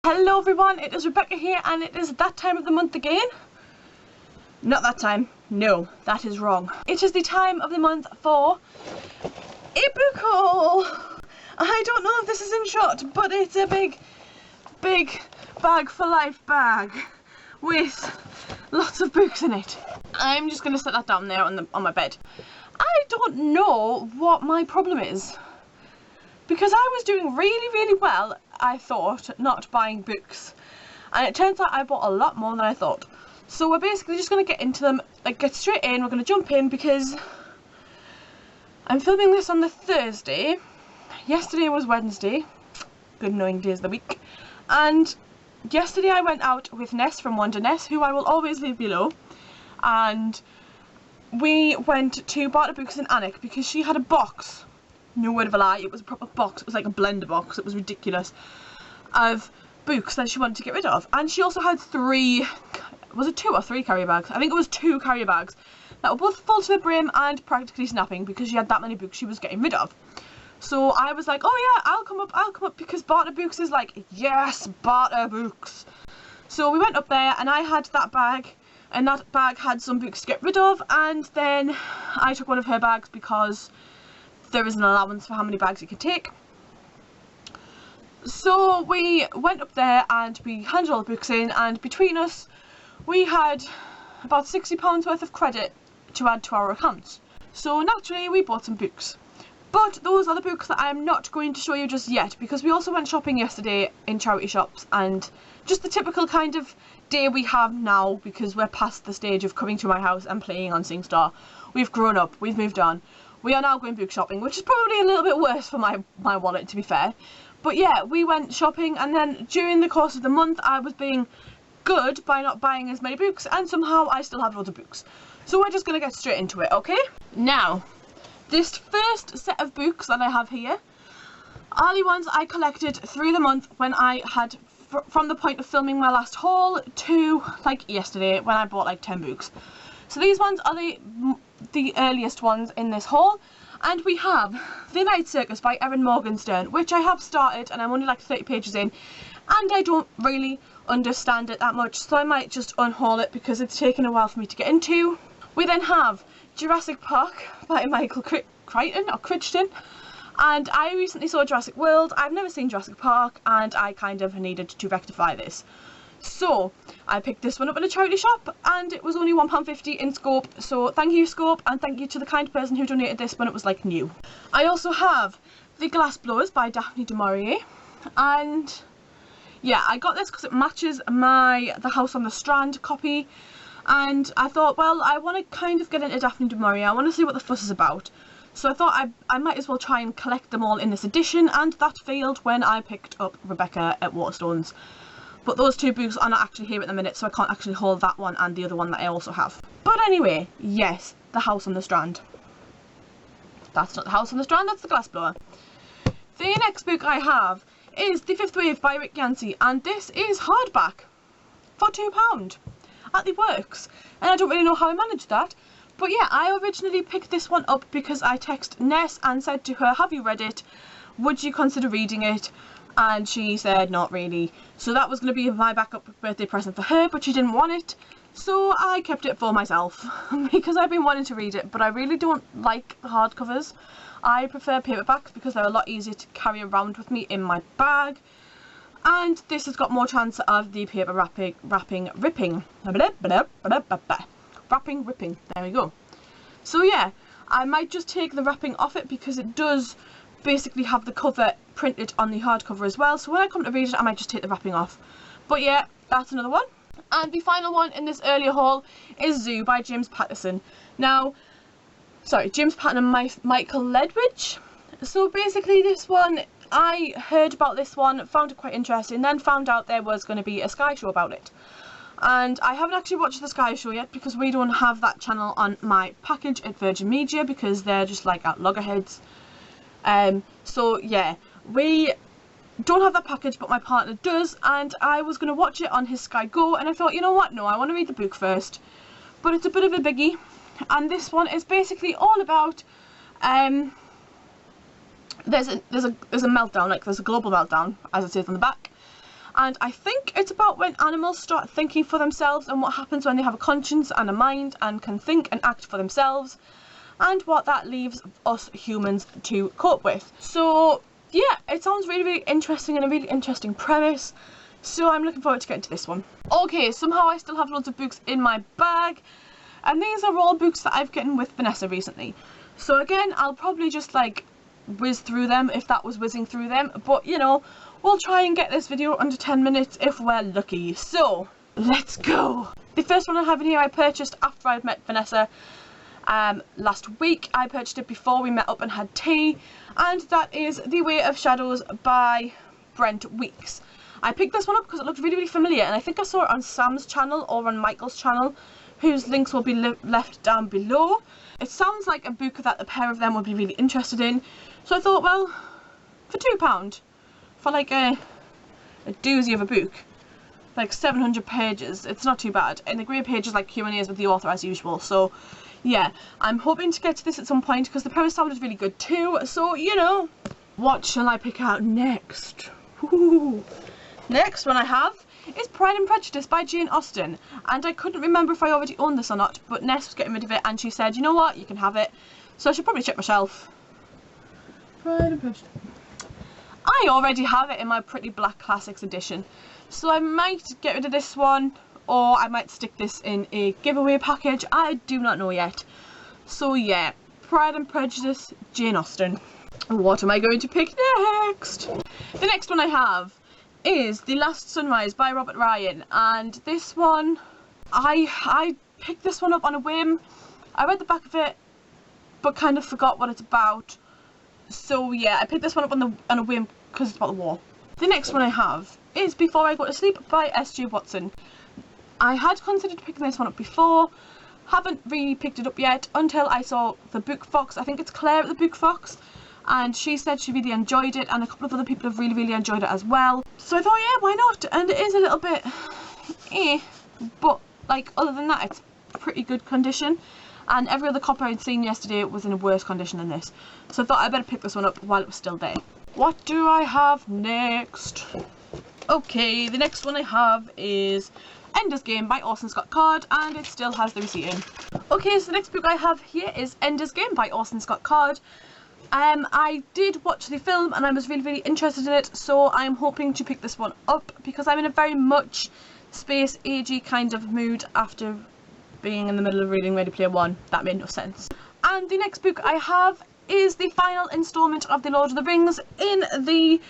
Hello everyone, it is Rebecca here and it is that time of the month again. Not that time, no, that is wrong. It is the time of the month for a book haul. I don't know if this is in shot, but it's a big bag for life bag with lots of books in it. I'm just going to set that down there on my bed. I don't know what my problem is, because I was doing really well, I thought, not buying books, and it turns out I bought a lot more than I thought. So we're basically just going to get into them, like get straight in. We're going to jump in because I'm filming this on the Thursday. Yesterday was Wednesday, good knowing days of the week, and yesterday I went out with Ness from Wonder Ness, who I will always leave below, and we went to Barter Books in Alnwick because she had a box. No word of a lie, it was a proper box. It was like a blender box. It was ridiculous, of books that she wanted to get rid of. And she also had was it 2 or 3 carrier bags? I think it was 2 carrier bags that were both full to the brim and practically snapping because she had that many books she was getting rid of. So I was like, oh yeah, I'll come up because Barter Books is like, yes, Barter Books. So we went up there and I had that bag, and that bag had some books to get rid of, and then I took one of her bags because there is an allowance for how many bags you can take. So we went up there and we handed all the books in, and between us we had about £60 worth of credit to add to our accounts. So naturally we bought some books. But those are the books that I am not going to show you just yet, because we also went shopping yesterday in charity shops, and just the typical kind of day we have now, because we're past the stage of coming to my house and playing on SingStar. We've grown up, we've moved on. We are now going book shopping, which is probably a little bit worse for my wallet, to be fair. But yeah, we went shopping, and then during the course of the month I was being good by not buying as many books, and somehow I still have loads of books. So we're just going to get straight into it, okay? Now, this first set of books that I have here are the ones I collected through the month when I had, from the point of filming my last haul to like yesterday when I bought like 10 books. So these ones are the earliest ones in this haul, and we have The Night Circus by Erin Morgenstern, which I have started and I'm only like 30 pages in, and I don't really understand it that much, so I might just unhaul it because it's taken a while for me to get into. We then have Jurassic Park by Michael Crichton, and I recently saw Jurassic World. I've never seen Jurassic Park and I kind of needed to rectify this. So I picked this one up in a charity shop and it was only £1.50 in Scope, so thank you Scope, and thank you to the kind person who donated this when it was like new. I also have The Glass Blowers by Daphne du Maurier, and yeah, I got this because it matches The House on the Strand copy, and I thought, well, I want to kind of get into Daphne du Maurier, I want to see what the fuss is about. So I thought I might as well try and collect them all in this edition, and that failed when I picked up Rebecca at Waterstones. But those 2 books are not actually here at the minute, so I can't actually hold that one and the other one that I also have. But anyway, yes, The House on the Strand. That's not The House on the Strand, that's The Glass Blower. The next book I have is The Fifth Wave by Rick Yancey, and this is hardback for £2 at the Works. And I don't really know how I managed that. But yeah, I originally picked this one up because I texted Ness and said to her, have you read it? Would you consider reading it? And she said not really. So that was going to be my backup birthday present for her, but she didn't want it. So I kept it for myself because I've been wanting to read it, but I really don't like the hardcovers. I prefer paperbacks because they're a lot easier to carry around with me in my bag. And this has got more chance of the paper wrapping ripping. Wrapping ripping. There we go. So yeah, I might just take the wrapping off it because it does basically have the cover printed on the hardcover as well, so when I come to read it I might just take the wrapping off. But yeah, that's another one. And the final one in this earlier haul is Zoo by James Patterson. Now, sorry, James Patterson and Michael Ledwidge. So basically this one, I heard about this one, found it quite interesting, then found out there was going to be a Sky show about it. And I haven't actually watched the Sky show yet because we don't have that channel on my package at Virgin Media because they're just like at loggerheads. So yeah, we don't have that package, but my partner does, and I was going to watch it on his Sky Go, and I thought, you know what, no, I want to read the book first. But it's a bit of a biggie, and this one is basically all about there's a meltdown, like there's a global meltdown, as it says on the back, and I think it's about when animals start thinking for themselves and what happens when they have a conscience and a mind and can think and act for themselves, and what that leaves us humans to cope with. So yeah, it sounds really, really interesting and a really interesting premise. So I'm looking forward to getting to this one. Okay, somehow I still have loads of books in my bag, and these are all books that I've gotten with Vanessa recently. So again, I'll probably just like whiz through them if that was whizzing through them, but you know, we'll try and get this video under 10 minutes if we're lucky. So let's go. The first one I have in here I purchased after I'd met Vanessa last week. I purchased it before we met up and had tea, and that is The Way of Shadows by Brent Weeks. I picked this one up because it looked really, really familiar, and I think I saw it on Sam's channel or on Michael's channel, whose links will be left down below. It sounds like a book that the pair of them would be really interested in, so I thought, well, for £2, for like a doozy of a book, like 700 pages, it's not too bad, and the grey pages like Q&As with the author as usual. So yeah, I'm hoping to get to this at some point because the premise sounded really good too, so you know. What shall I pick out next? Ooh. Next one I have is Pride and Prejudice by Jane Austen, and I couldn't remember if I already owned this or not, but Ness was getting rid of it and she said, you know what, you can have it. So I should probably check my shelf. Pride and Prejudice. I already have it in my Pretty Black Classics edition, so I might get rid of this one, or I might stick this in a giveaway package. I do not know yet. So yeah, Pride and Prejudice, Jane Austen. What am I going to pick next? The next one I have is The Last Sunrise by Robert Ryan, and this one, I picked this one up on a whim. I read the back of it, but kind of forgot what it's about. So yeah, I picked this one up on a whim because it's about the war. The next one I have is Before I Go to Sleep by S.J. Watson. I had considered picking this one up before, haven't really picked it up yet until I saw the Book Fox. I think it's Claire at the Book Fox, and she said she really enjoyed it, and a couple of other people have really, really enjoyed it as well. So I thought, yeah, why not? And it is a little bit but like other than that, it's pretty good condition, and every other copy I'd seen yesterday was in a worse condition than this. So I thought I better pick this one up while it was still there. What do I have next? Okay, the next one I have is Ender's Game by Orson Scott Card, and it still has the receipt in. Okay, so the next book I have here is Ender's Game by Orson Scott Card. I did watch the film and I was really, really interested in it, so I'm hoping to pick this one up because I'm in a very much space agey kind of mood after being in the middle of reading Ready Player One. That made no sense. And the next book I have is the final instalment of The Lord of the Rings in the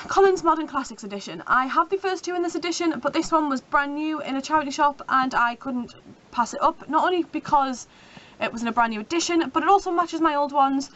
Collins Modern Classics edition. I have the first two in this edition, but this one was brand new in a charity shop and I couldn't pass it up, not only because it was in a brand new edition, but it also matches my other ones,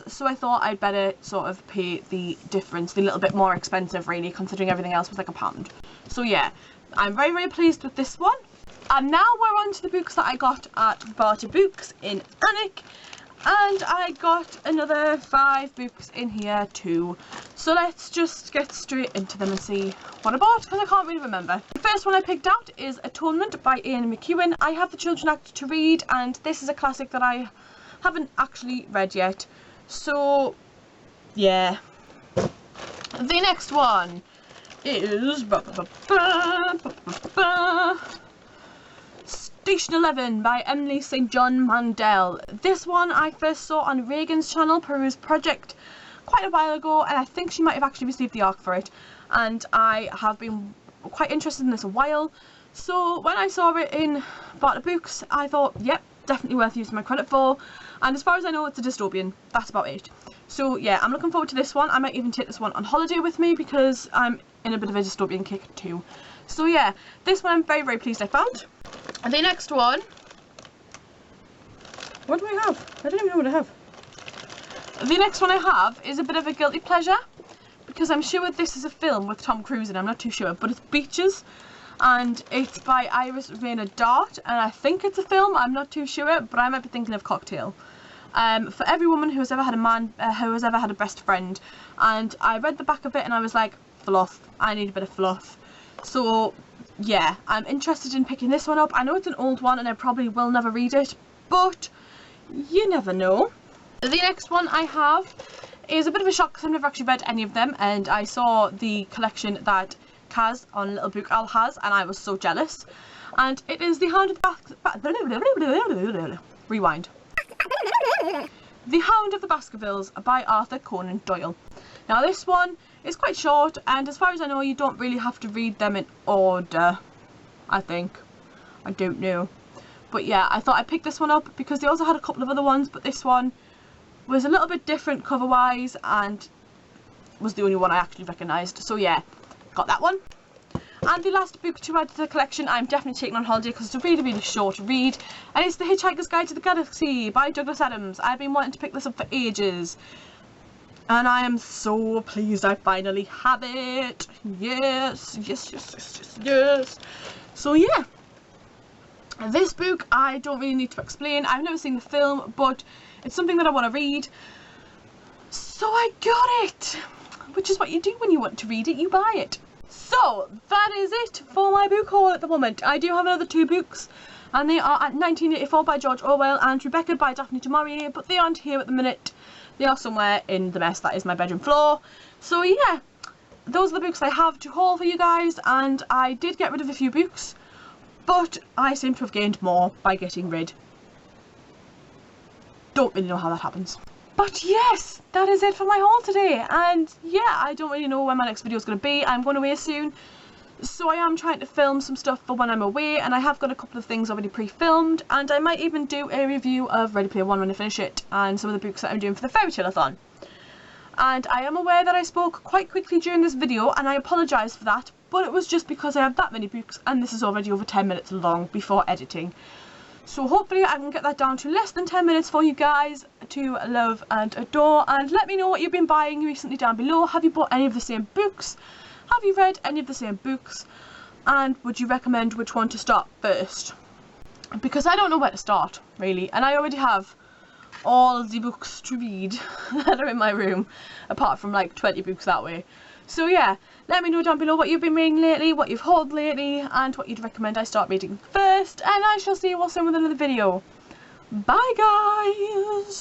so I thought I'd better sort of pay the difference, the little bit more expensive really, considering everything else was like £1. So yeah, I'm very, very pleased with this one. And now we're on to the books that I got at Barter Books in Alnwick, and I got another 5 books in here too. So let's just get straight into them and see what I bought, because I can't really remember. The first one I picked out is Atonement by Ian McEwan. I have the Children Act to read, and this is a classic that I haven't actually read yet. So yeah. The next one is Station 11 by Emily St. John Mandel. This one I first saw on Reagan's channel, Peruse Project, quite a while ago, and I think she might have actually received the ARC for it, and I have been quite interested in this a while. So when I saw it in Barter Books, I thought, yep, definitely worth using my credit for, and as far as I know, it's a dystopian. That's about it. So yeah, I'm looking forward to this one. I might even take this one on holiday with me because I'm in a bit of a dystopian kick too. So yeah, this one I'm very, very pleased I found. And the next one, what do I have? I don't even know what I have. The next one I have is a bit of a guilty pleasure because I'm sure this is a film with Tom Cruise in it. I'm not too sure, but it's Beaches, and it's by Iris Rayner Dart, and I think it's a film. I'm not too sure, but I might be thinking of Cocktail. For every woman who has ever had a man, who has ever had a best friend, and I read the back of it and I was like, fluff. I need a bit of fluff. So yeah, I'm interested in picking this one up. I know it's an old one and I probably will never read it, but you never know. The next one I have is a bit of a shock because I've never actually read any of them, and I saw the collection that Kaz on Little Book Owl has, and I was so jealous. And it is The Hound of the Rewind. The Hound of the Baskervilles by Arthur Conan Doyle. Now this one is quite short, and as far as I know you don't really have to read them in order, I think. I don't know. But yeah, I thought I'd pick this one up because they also had a couple of other ones, but this one was a little bit different cover wise and was the only one I actually recognised. So yeah, got that one. And the last book to add to the collection I'm definitely taking on holiday because it's a really, really short read, and it's The Hitchhiker's Guide to the Galaxy by Douglas Adams. I've been wanting to pick this up for ages, and I am so pleased I finally have it. Yes, yes, yes, yes, yes, yes. So yeah, this book I don't really need to explain. I've never seen the film, but it's something that I want to read, so I got it, which is what you do when you want to read it, you buy it. So that is it for my book haul at the moment. I do have another 2 books, and they are at 1984 by George Orwell and Rebecca by Daphne du Maurier, but they aren't here at the minute. They are somewhere in the mess that is my bedroom floor. So yeah, those are the books I have to haul for you guys, and I did get rid of a few books, but I seem to have gained more by getting rid. Don't really know how that happens. But yes, that is it for my haul today, and yeah, I don't really know when my next video is going to be. I'm going away soon, so I am trying to film some stuff for when I'm away, and I have got a couple of things already pre-filmed, and I might even do a review of Ready Player One when I finish it, and some of the books that I'm doing for the Fairy Tale-a-thon. And I am aware that I spoke quite quickly during this video, and I apologise for that, but it was just because I have that many books, and this is already over 10 minutes long before editing. So hopefully I can get that down to less than 10 minutes for you guys to love and adore. And let me know what you've been buying recently down below. Have you bought any of the same books? Have you read any of the same books? And would you recommend which one to start first? Because I don't know where to start, really. And I already have all the books to read that are in my room, apart from like 20 books that way. So yeah, let me know down below what you've been reading lately, what you've hauled lately, and what you'd recommend I start reading first, and I shall see you all soon with another video. Bye guys!